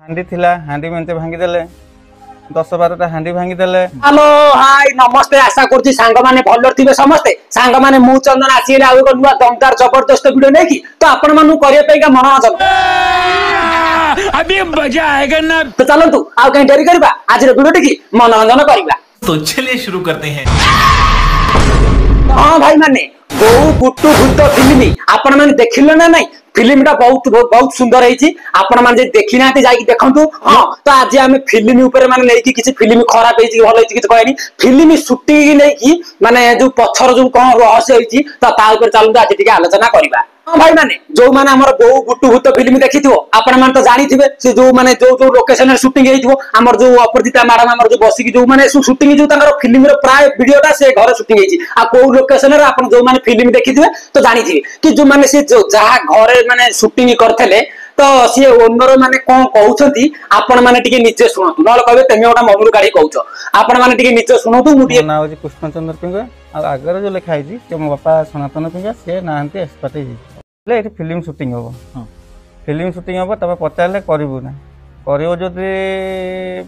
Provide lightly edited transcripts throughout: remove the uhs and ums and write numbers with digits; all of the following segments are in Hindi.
हांडी थिला हांडी मेंते भांगी देले 10-12टा हांडी भांगी देले। हेलो हाय नमस्ते आशा करछि सांग माने भल्लो थिबे समस्ते सांग माने मु चंदन आसीले आउ नुवा दमदार जबरदस्त वीडियो नै की तो आपण मानु करिए पेगा मनोरंजन अभी मजा आएगा ना। तो चलंतु आउ कहीं डेरी करबा आज रे वीडियो की मनोरंजन करबा। तो चलिए शुरू करते हैं। हां भाई माने बो गुट्टू भूत फिल्म आपण माने देखिलो ना नहीं फिल्म टा बहुत बहुत सुंदर है आपण माने देखि ना जाई देखंतु। हां तो आज हम फिल्म ऊपर माने नै कि किछि फिल्म खराब है भलो है किछि कहनी फिल्म शूटिंग नै कि माने जो पछर जो कोन रहस्य होई तो ता ऊपर चलंतु आज टिके आलोचना करबा। हां भाई माने जो माने हमर बो गुट्टू भूत फिल्म देखिथिबो आपण माने तो जानि थिबे से जो माने जो लोकेशन रे शूटिंग हेइथिबो हमर जो अपरजिता मैडम हमर जो बसी की जो माने शूटिंग जो तांगर फिल्म रे प्राय वीडियोटा से घर शूटिंग हेइछि आ को लोकेशन रे आपण जो माने फिल्म देखिथिबे तो जानि थिबे कि जो माने से जो जहा घरे माने शूटिंग करथले तो सी ओनर माने कोन कहउछंती आपण माने टिके नीचे सुनतु नले कहबे तमे ओटा मनुर गाड़ी कहउछ आपण माने टिके नीचे सुनतु मु टिके ना होजी कृष्णचंद्र पिंगा आ आगर जो लिखा हेछि कि मो बापा सनातन पिंगा से नाहंती एक्सपर्ट ले एठी फिल्म शूटिंग हो। फिल्म शूटिंग हो तबे पचारले करबु ना करियो जदि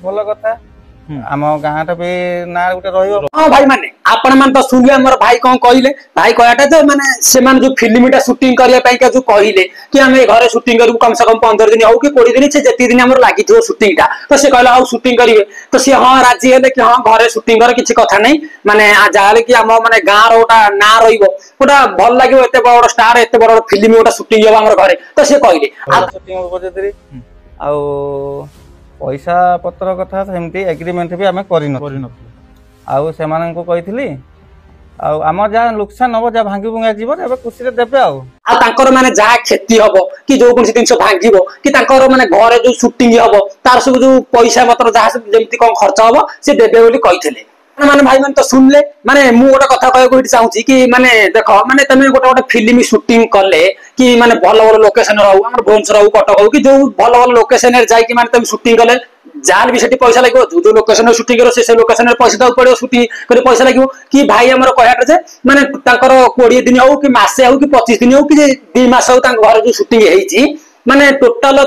भलो कथा आम गाँटा भी ना गोटे रहियो। हां भाई माने आपण मान तो सुनिए हमर भाई कोन कहिले भाई कहयाटा जे माने से मान जो फिल्मटा शूटिंग करिया पई का जो कहिले कि हम घरे शूटिंग करू कम से कम 15 दिन हो कि 20 दिन से जति दिन हमर लागि थियो शूटिंगटा तो से कहला आ शूटिंग करिवे तो से हां राजी हेले कि हां घरे शूटिंग कर किछि कथा नै माने आ जाले कि हम माने गाँ रोटा ना रहिबो ओटा भल लागिवो एते बड़ स्टार एते बड़ फिल्म ओटा शूटिंग हो हमर घरे तो से कहिले आ शूटिंग हो जदि आ पैसा पत्र कथा सेमती एग्रीमेंट भी आम कर आउ से कही आम जहाँ नुकसान हम जहाँ भांगी भुंगा जीव खुशी देवे माने जहाँ क्षति हम कि जो कौन जिन भांगो कि माने घरे जो शूटिंग हम तार सब जो पैसा पत्र जहाँ सब जमी कौन खर्च हम से देवे बोली कही माने भाई मैंने तो सुनले माने मु गोटे कथा कहू चाहूँ कि माने देख माने तुम गोटे गोटे फिल्म शूटिंग कले कि माने भल भल लोकेशन रहू आम भुवनेश्वर हो कटक हो कि जो भल भल लोकेशन जाइए माने तुम शूटिंग कले जाल भी पैसा लगे जो लोकेशन शूटिंग करो से लोकेशन पैसा दे पड़ो शूटिंग कर पैसा लगे कि भाई आम कहटे माने 20 दिन हो कि मसे हो कि 25 दिन हो कि 2 मास हो घर जो शूटिंग है माने टोटाल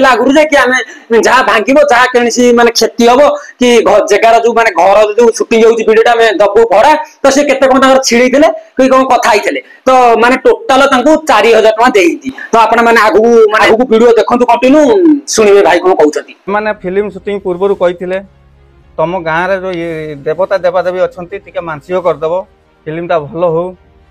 आगुरी जे कि आमे जहाँ भांगिबो जहाँ केनसी माने क्षति हबो कि जगार जो माने घर जो शूटिंग होउची वीडियोटा में दबो भरा तो से केते कोन ताकर छिड़ी थिले कि कोन कथा आइथिले तो माने टोटाल 4000 टका देइती तो आपण माने आगु वीडियो देखंतु कंटिन्यू सुनिबे भाई कोन कहउछथि माने फिल्म शूटिंग पूर्वरु कहिथिले तम गाँ रे जो देवता देवादेवी अछंती टिके मानसिक कर दबो फिल्मटा भलो हो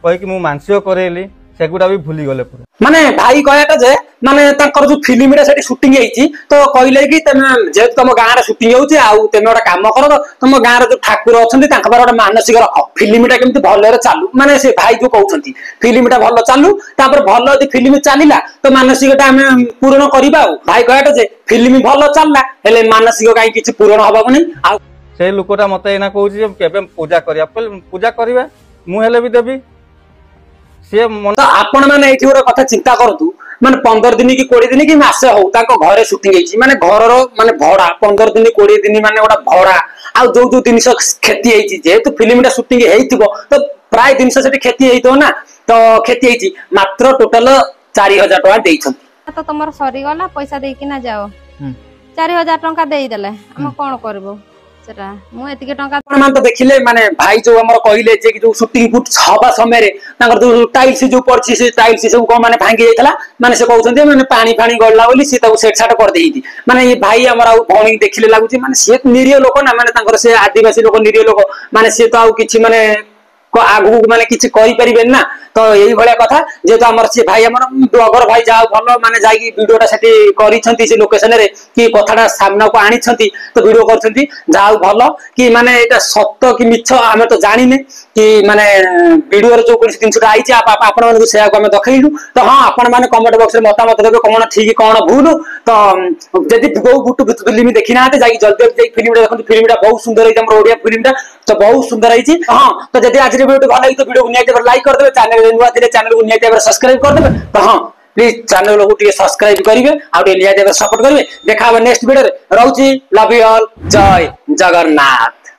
कहि कि मु मानसिक करेली सेगुडा भी भूली गले पूरा माने भाई कहयाटा जे माने तांकर जो फिल्मटा सेठी शूटिंग हेइची तो कहले कि तमे जे तम गाँ रे शूटिंग होउची आउ तमे ओटा काम करो तम गाँ रे जो ठाकुर अछंती तांका पर ओटा मानसिक रख फिल्मटा केमति भलो रे चालू माने से भाई जो कहउछंती फिल्मटा भलो चालू तापर भलो यदि फिल्म चालिला तो मानसिकटा हम पूर्ण करिबा भाई कहयाटा जे फिल्म भलो चलला हेले मानसिक काई किछि पूर्ण होबा नै आ से लोकटा मते एना कहउची जे केबे पूजा करिया पूजा करिबा मु हेले भी देबी तो आपण माने एठी गोटे कथा चिंता करतु माने 15 दिन कि 20 दिन कि मासे हो ताको घरे शूटिंग हेची माने घररो माने भड़ा 15 दिन 20 दिन माने ओटा भड़ा आ जो जिनिस क्षति हेची जेतु फिल्मटा शूटिंग हेइथिबो तो प्राय जिनिस सेठी क्षति हेइतो ना तो क्षति हेची मात्र टोटल 4000 टका देइछन तो तमर सरी गला पैसा देई कि ना जाओ 4000 टका देई देले हम कोन करबो सेटा मु एतिके टका मान तो देखिले माने भाई जो हमर कहिले जे कि जो शूटिंग फुट छबा समय रे तांगर जो टाइल्स जो पड़छि से टाइल्स सब को माने भांगी जाइतला माने से कहउछन माने पानी फानी गळला बोली से ताको सेट साट कर देइदी माने ये भाई हमर आ भौणी देखिले लागुची माने से निरीह लोक ना माने तांगर से आदिवासी लोक निरीह लोक माने से तो आ किछि माने आगु माने किछि करि परिबेन ना तो यही भलिया कथा जेतो हमर से भाई हमर ब्लॉगर भाई जाओ भलो माने जाई वीडियोटा सेठी करिसंती से लोकेशन रे कि कथाटा सामना को आनिसंती तो वीडियो करसंती जाओ भलो कि माने एटा सत्य कि मिछ हमें तो जानि ने कि माने वीडियो रे जो कोन जिनसटा आइछि आपण माने सेया को हमें देखैलु तो हां आपण माने कमेंट बॉक्स रे मतामत देबे कोन ठीक कोन भूल तो जदि गो गुटु फिल्म देखि नाते जाई जल्दी जाई फिल्मटा देखंतु फिल्मटा बहुत सुंदर है हमर ओडिया फिल्मटा तो बहुत सुंदर है हां तो जदि आज रे वीडियो भल तो वीडियो को नियते लाइक कर देबे चैनल नुआ चैनल को नियते सब्सक्राइब कर देबे तो हां प्लीज चैनल को सब्सक्राइब करिवे आ नियते सपोर्ट करिवे देखा नेक्स्ट वीडियो रे रहउची लव यू ऑल जय जगन्नाथ।